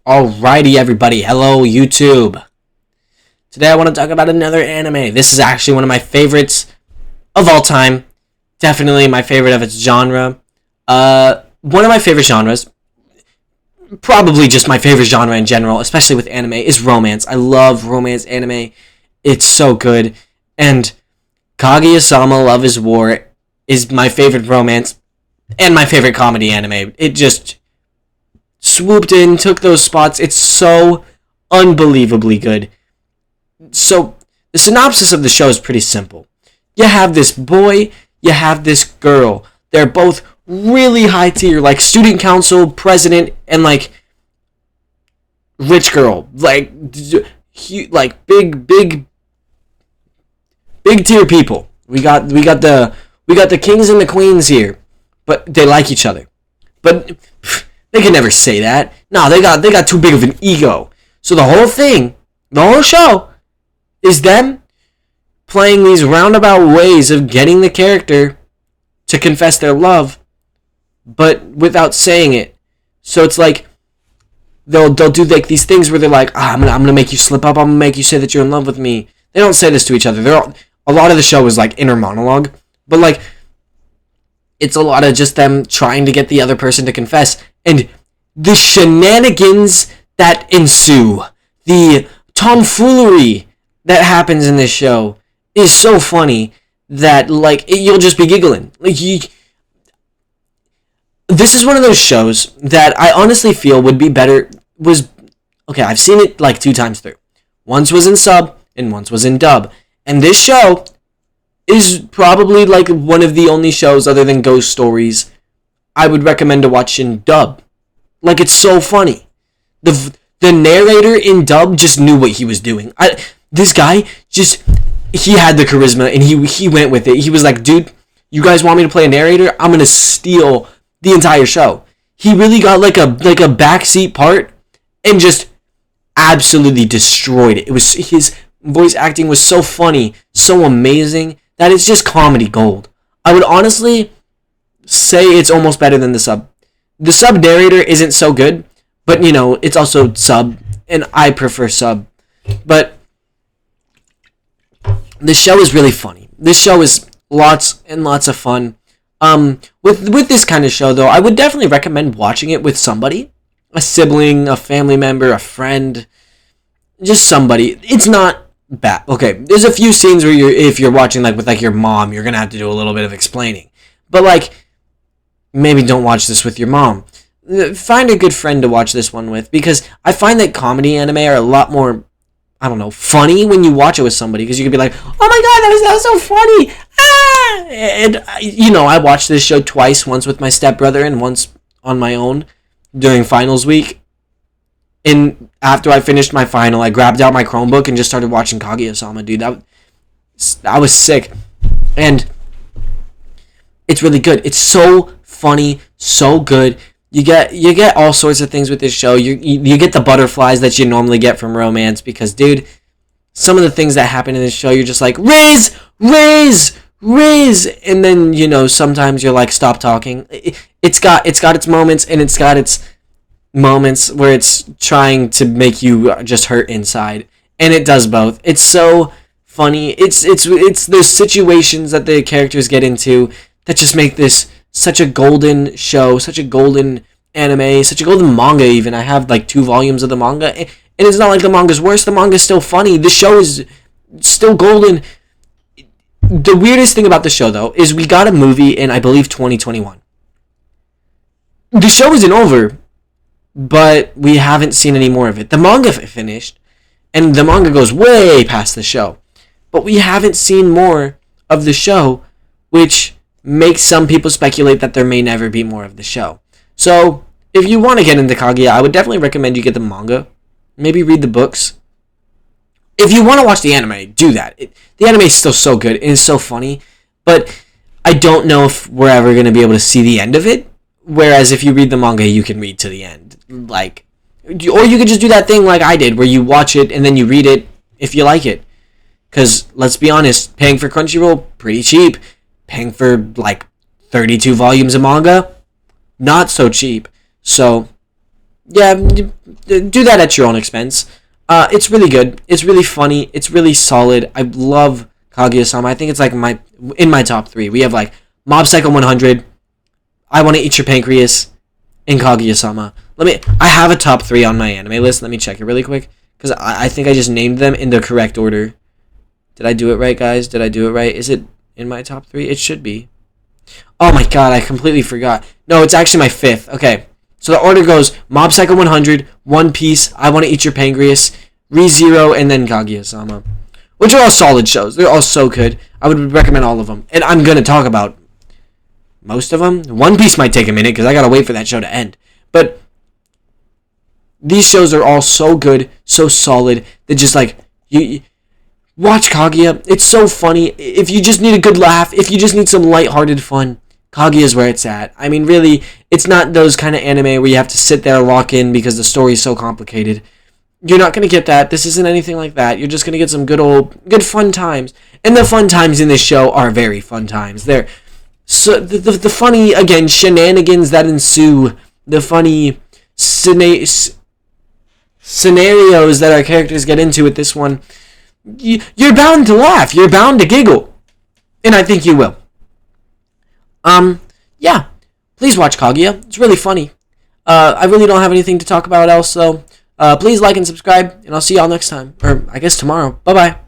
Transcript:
Alrighty, everybody. Hello, YouTube. Today I want to talk about another anime. This is actually one of my favorites of all time. Definitely my favorite of its genre. One of my favorite genres, probably just my favorite genre in general, especially with anime, is romance. I love romance anime. It's so good. And Kaguya-Sama Love is War is my favorite romance and my favorite comedy anime. It just swooped in, took those spots. It's so unbelievably good. So, the synopsis of the show is pretty simple. You have this boy, you have this girl. They're both really high tier, like student council, president, and like rich girl. Like big tier people. We got the kings and the queens here, but they like each other. But they can never say that. No, they got too big of an ego. So the whole show, is them playing these roundabout ways of getting the character to confess their love, but without saying it. So it's like they'll do like these things where they're like, I'm gonna make you slip up. I'm gonna make you say that you're in love with me. They don't say this to each other. A lot of the show is like inner monologue, but like it's a lot of just them trying to get the other person to confess, and the shenanigans that ensue, the tomfoolery that happens in this show is so funny that you'll just be giggling. This is one of those shows that I honestly feel would be better. I've seen it like 2 times through. Once was in sub and once was in dub. And this show is probably like one of the only shows other than Ghost Stories I would recommend to watch in dub. Like, it's so funny. The narrator in dub just knew what he was doing. This guy he had the charisma and he went with it. He was like, dude, you guys want me to play a narrator? I'm gonna steal the entire show. He really got like a backseat part and just absolutely destroyed it. His voice acting was so funny, so amazing, that it's just comedy gold. I would honestly say it's almost better than the sub. The sub narrator isn't so good, but it's also sub, and I prefer sub. But this show is really funny. This show is lots and lots of fun. With this kind of show, though, I would definitely recommend watching it with somebody. A sibling, a family member, a friend. Just somebody. It's not bad. Okay, there's a few scenes where if you're watching with your mom, you're going to have to do a little bit of explaining. But maybe don't watch this with your mom. Find a good friend to watch this one with, because I find that comedy anime are a lot more, funny when you watch it with somebody, because you can be like, oh my god, that was so funny, and I watched this show twice, once with my stepbrother and once on my own during finals week, and after I finished my final, I grabbed out my Chromebook and just started watching Kaguya-Sama, dude. That was sick, and it's really good. It's so funny, so good. You get all sorts of things with this show. You get the butterflies that you normally get from romance, because, dude, some of the things that happen in this show, you're just like, Riz, and then sometimes you're like, stop talking. It's got its moments, and it's got its moments where it's trying to make you just hurt inside, and it does both. It's so funny. It's the situations that the characters get into that just make this such a golden show, such a golden anime, such a golden manga even. I have 2 volumes of the manga, and it's not like the manga's worse. The manga's still funny. The show is still golden. The weirdest thing about the show, though, is we got a movie in, I believe, 2021. The show isn't over, but we haven't seen any more of it. The manga finished, and the manga goes way past the show. But we haven't seen more of the show, which makes some people speculate that there may never be more of the show. So, if you want to get into Kaguya, I would definitely recommend you get the manga. Maybe read the books. If you want to watch the anime, do that. The anime is still so good, and it's so funny, but I don't know if we're ever going to be able to see the end of it, whereas if you read the manga, you can read to the end. Or you could just do that thing like I did, where you watch it, and then you read it if you like it. Because, let's be honest, paying for Crunchyroll, pretty cheap. Paying for 32 volumes of manga, not so cheap. So yeah, do that at your own expense. It's really good. It's really funny. It's really solid. I love Kaguya-Sama. I think it's like in my top 3. We have like Mob Psycho 100, I Want to Eat Your Pancreas, and Kaguya-Sama. I have a top 3 on my anime list. Let me check it really quick, because I think I just named them in the correct order. Did I do it right, guys? Did I do it right? Is it in my top 3? It should be. Oh my god, I completely forgot. No, it's actually my 5th. Okay. So the order goes Mob Psycho 100, One Piece, I Want to Eat Your Pancreas, ReZero, and then Kaguya-Sama. Which are all solid shows. They're all so good. I would recommend all of them. And I'm going to talk about most of them. One Piece might take a minute because I got to wait for that show to end. But these shows are all so good, so solid. They're just like, you watch Kaguya. It's so funny. If you just need a good laugh, if you just need some lighthearted fun, Kaguya is where it's at. I mean, really, it's not those kind of anime where you have to sit there and lock in because the story is so complicated. You're not going to get that. This isn't anything like that. You're just going to get some good fun times. And the fun times in this show are very fun times. They're so the funny, again, shenanigans that ensue, the funny scenarios that our characters get into with this one, you're bound to laugh. You're bound to giggle. And I think you will. Yeah. Please watch Kaguya. It's really funny. I really don't have anything to talk about else, though. Please like and subscribe, and I'll see y'all next time. Or, I guess tomorrow. Bye-bye.